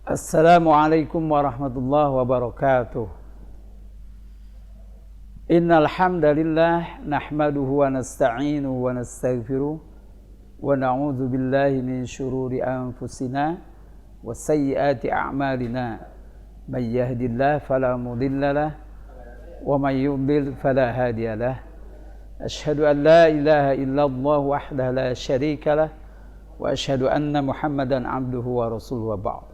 Assalamualaikum warahmatullahi wabarakatuh. Innal hamdalillah nahmaduhu wa nasta'inuhu wa nastaghfiruh wa na'udzu billahi min shururi anfusina wa sayyiati a'malina. May yahdihillahu fala mudilla lahu wa may yudlil fala hadiya lahu. Asyhadu an la ilaha illallah wahdahu la syarika lahu wa asyhadu anna Muhammadan abduhu wa rasuluhu wa ba'd.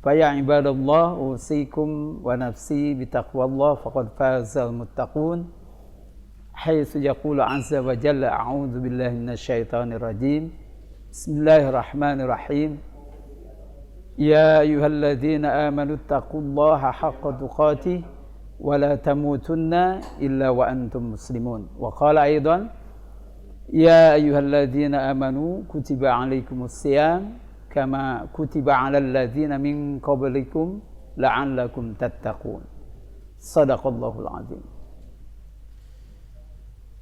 Faya ibadallah usikum wa nafsi bitaqwallah faqad fazal muttaqun. Haitsu yaqulu azza wa jalla a'udzu billahi minasyaitonir rajim. Bismillahirrahmanirrahim. Ya ayyuhalladzina amanu taqullaha haqqa tuqatih wa la tamutunna illa wa antum muslimun. Wa qala aidan ya ayyuhalladzina amanu kutiba alaikumus shiyam kama kutiba 'alal ladzina min qablikum la'allakum tattaqun. Shadaqallahul azim.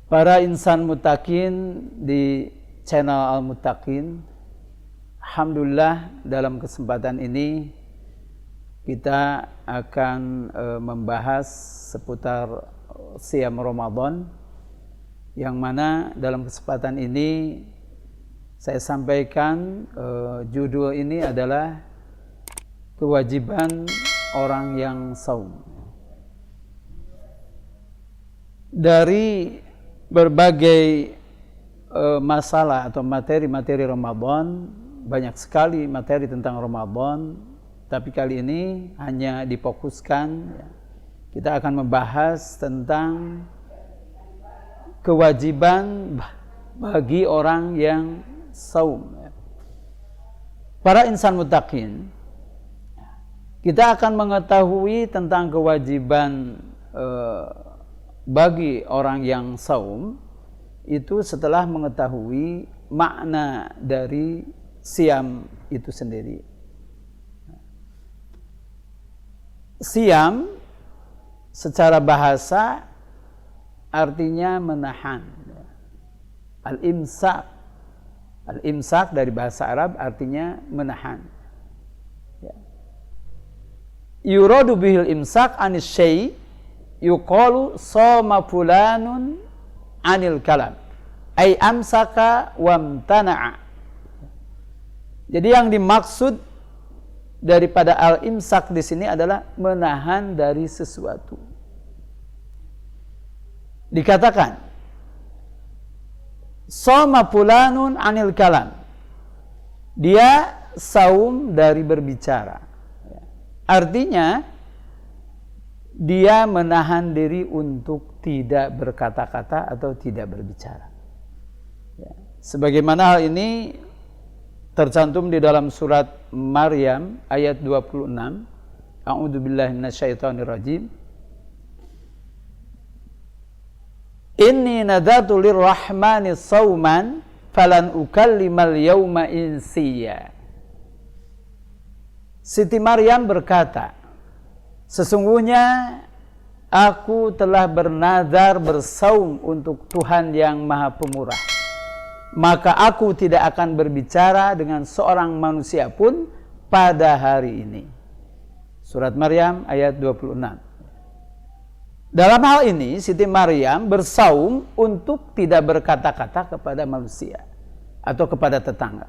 Para insan muttaqin di channel Al-Muttaqin, alhamdulillah dalam kesempatan ini kita akan membahas seputar Siyam Ramadan, yang mana dalam kesempatan ini saya sampaikan judul ini adalah kewajiban orang yang saum. Dari berbagai masalah atau materi-materi Ramadan, banyak sekali materi tentang Ramadan, tapi kali ini hanya difokuskan, kita akan membahas tentang kewajiban bagi orang yang saum. Para insan muttaqin, kita akan mengetahui tentang kewajiban bagi orang yang saum itu setelah mengetahui makna dari siam itu sendiri. Siam secara bahasa artinya menahan. Al-imsak. Al-imsak dari bahasa Arab artinya menahan. Yuradu bihil imsak anis syai' yuqalu shoma fulanun anil kalam ay amsaka wamtana'a. Jadi yang dimaksud daripada al-imsak di sini adalah menahan dari sesuatu. Dikatakan shoma fulanun anil kalam, dia saum dari berbicara. Artinya dia menahan diri untuk tidak berkata-kata atau tidak berbicara. Sebagaimana hal ini tercantum di dalam surat Maryam ayat 26. A'udzubillahi minasyaitonir rajim. Inni nadatu lirrahmani sauman falan ukallimal yauma insiya. Siti Maryam berkata, sesungguhnya aku telah bernazar bersaum untuk Tuhan yang Maha Pemurah, maka aku tidak akan berbicara dengan seorang manusia pun pada hari ini. Surat Maryam ayat 26. Dalam hal ini Siti Maryam bersaum untuk tidak berkata-kata kepada manusia atau kepada tetangga.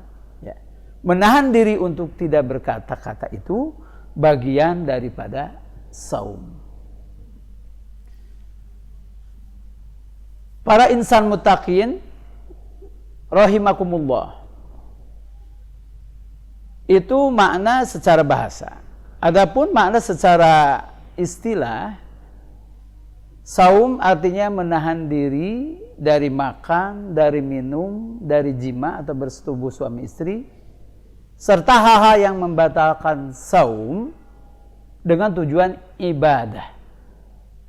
Menahan diri untuk tidak berkata-kata itu bagian daripada saum. Para insan muttaqin rahimakumullah, itu makna secara bahasa. Adapun makna secara istilah, saum artinya menahan diri dari makan, dari minum, dari jima atau bersetubuh suami istri, serta hal-hal yang membatalkan saum dengan tujuan ibadah.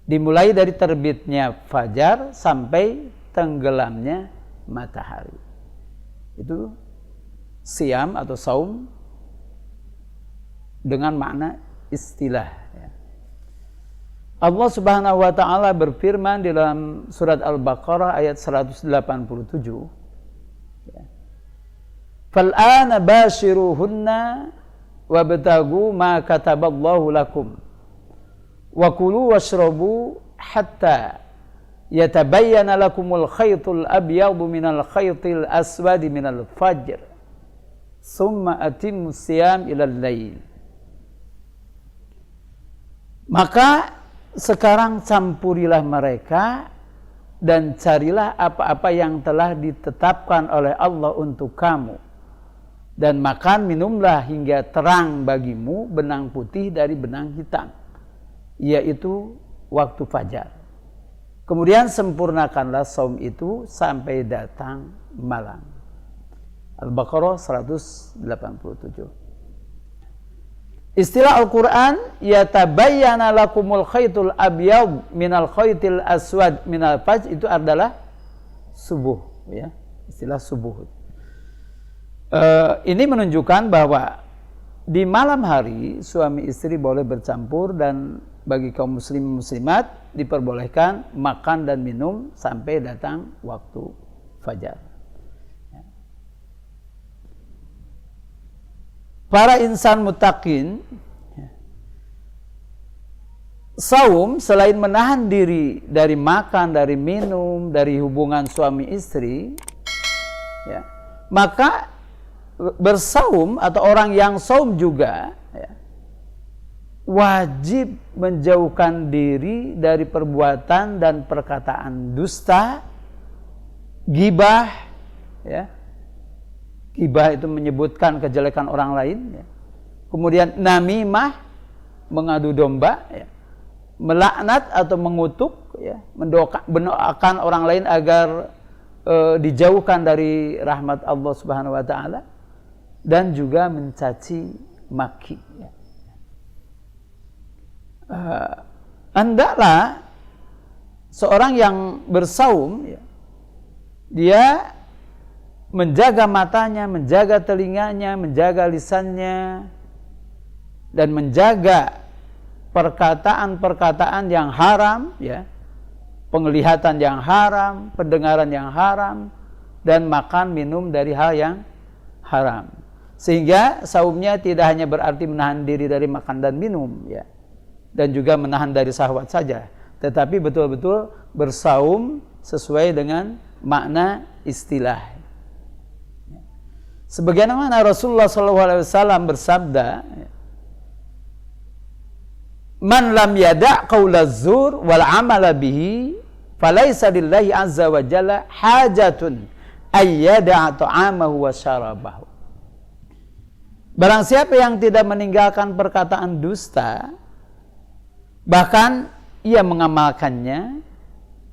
Dimulai dari terbitnya fajar sampai tenggelamnya matahari. Itu siam atau saum dengan makna istilah. Allah Subhanahu wa taala berfirman di dalam surat Al-Baqarah ayat 187. Fal'ana bashiruhunna wabtagu ma kataballahu lakum wa kulu washrabu hatta yatabayyana lakumul khaytul abyadu minal khaytil aswadi minal fajr summa atimmus siyam ilal lail. Maka sekarang campurilah mereka dan carilah apa-apa yang telah ditetapkan oleh Allah untuk kamu, dan makan minumlah hingga terang bagimu benang putih dari benang hitam, yaitu waktu fajar. Kemudian sempurnakanlah saum itu sampai datang malam. Al-Baqarah 187. Istilah Al-Quran, yatabayyana lakumul khaytul abyad minal khaytil aswad minal fajr, itu adalah subuh, ya. Istilah subuh. Ini menunjukkan bahwa di malam hari suami istri boleh bercampur, dan bagi kaum muslim muslimat diperbolehkan makan dan minum sampai datang waktu fajar. Para insan muttaqin, saum selain menahan diri dari makan, dari minum, dari hubungan suami istri, ya, maka bersaum atau orang yang saum juga, ya, wajib menjauhkan diri dari perbuatan dan perkataan dusta, ghibah, ya. Ghibah itu menyebutkan kejelekan orang lain, ya. Kemudian namimah, mengadu domba, ya. Melaknat atau mengutuk, ya, mendoakan orang lain agar dijauhkan dari rahmat Allah Subhanahu wa taala, dan juga mencaci maki, ya. Hendaklah seorang yang bersaum, ya, dia menjaga matanya, menjaga telinganya, menjaga lisannya, dan menjaga perkataan-perkataan yang haram, ya, penglihatan yang haram, pendengaran yang haram, dan makan minum dari hal yang haram. Sehingga saumnya tidak hanya berarti menahan diri dari makan dan minum, ya, dan juga menahan dari syahwat saja, tetapi betul-betul bersaum sesuai dengan makna istilah. Sebagaimana Rasulullah SAW bersabda, man lam yada' qaula zur wal amala bihi falaysa lillahi azza wa jalla hajatun ayyada'a ta'amahu wa syarabahu. Barang siapa yang tidak meninggalkan perkataan dusta, bahkan ia mengamalkannya,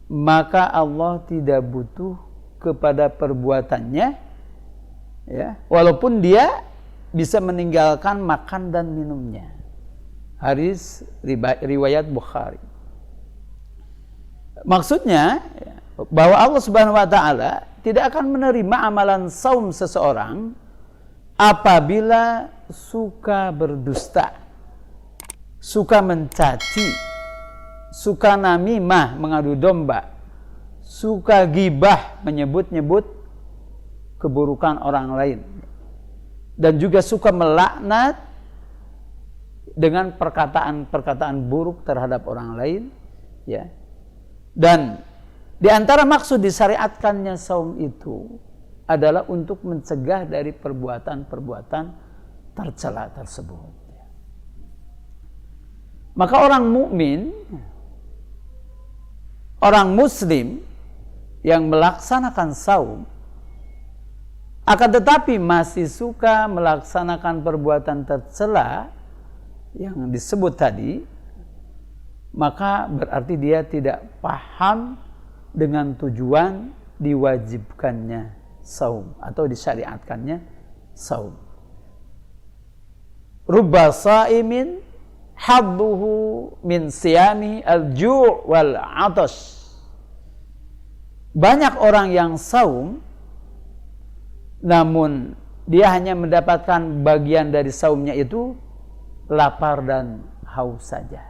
maka Allah tidak butuh kepada perbuatannya, ya, walaupun dia bisa meninggalkan makan dan minumnya. Hadis riwayat Bukhari. Maksudnya bahwa Allah Subhanahu wa taala tidak akan menerima amalan saum seseorang apabila suka berdusta, suka mencaci, suka namimah, mengadu domba, suka ghibah, menyebut-nyebut keburukan orang lain, dan juga suka melaknat dengan perkataan-perkataan buruk terhadap orang lain, ya. Dan di antara maksud disyariatkannya saum itu adalah untuk mencegah dari perbuatan-perbuatan tercela tersebut. Maka orang mukmin, orang muslim yang melaksanakan saum, akan tetapi masih suka melaksanakan perbuatan tercela yang disebut tadi, maka berarti dia tidak paham dengan tujuan diwajibkannya saum atau disyariatkannya saum. Rubba saimin hadduhu min siyami al-ju' wal 'atash. Banyak orang yang saum namun dia hanya mendapatkan bagian dari saumnya itu lapar dan haus saja.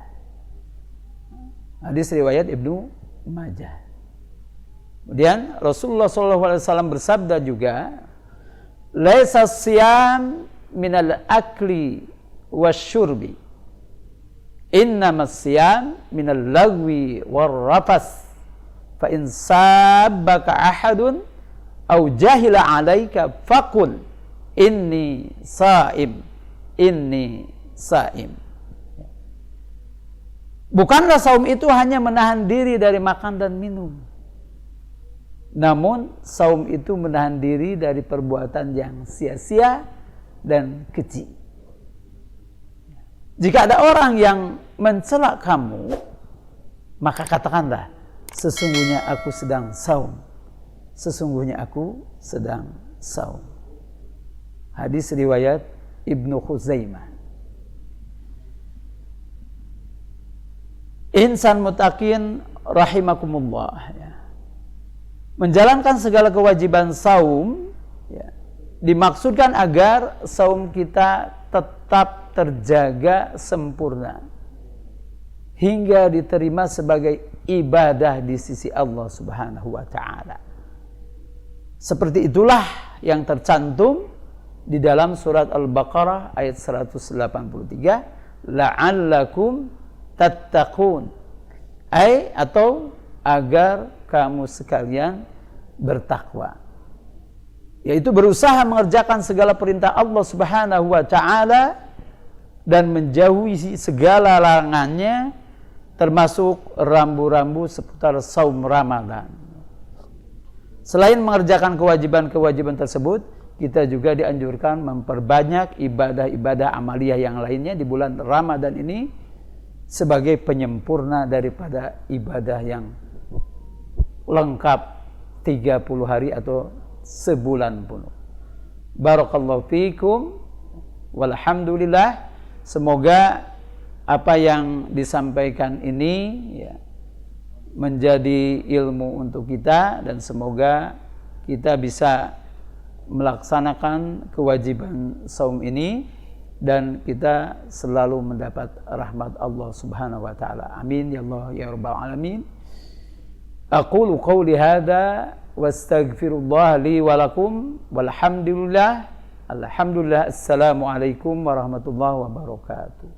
Hadis riwayat Ibnu Majah. Kemudian Rasulullah SAW bersabda juga, laisa siyam minal akli wasyurbi. Innamas siyam minal lagwi warrafas. Fa in sabbaka ahadun aw jahila 'alaika faqul inni saim. Bukanlah saum itu hanya menahan diri dari makan dan minum. Namun saum itu menahan diri dari perbuatan yang sia-sia dan keji. Jika ada orang yang mencela kamu, maka katakanlah, sesungguhnya aku sedang saum. Sesungguhnya aku sedang saum. Hadis riwayat Ibnu Khuzaimah. Insan mutakin rahimakumullah, ya. Menjalankan segala kewajiban saum, ya, dimaksudkan agar saum kita tetap terjaga sempurna hingga diterima sebagai ibadah di sisi Allah Subhanahu wa ta'ala. Seperti itulah yang tercantum di dalam surat Al-Baqarah ayat 183, la'allakum tattaqun, atau agar kamu sekalian bertakwa, yaitu berusaha mengerjakan segala perintah Allah Subhanahu wa ta'ala dan menjauhi segala larangannya, termasuk rambu-rambu seputar saum Ramadan. Selain mengerjakan kewajiban-kewajiban tersebut, kita juga dianjurkan memperbanyak ibadah-ibadah amaliyah yang lainnya di bulan Ramadan ini sebagai penyempurna daripada ibadah yang lengkap 30 hari atau sebulan penuh. Barakallahu fikum walhamdulillah. Semoga apa yang disampaikan ini, ya, menjadi ilmu untuk kita, dan semoga kita bisa melaksanakan kewajiban saum ini dan kita selalu mendapat rahmat Allah Subhanahu wa taala. Amin ya Allah ya rabbal alamin. Aqulu qawli hadza wastaghfirullah li wa lakum walhamdulillah. Alhamdulillah. Assalamualaikum warahmatullahi wabarakatuh.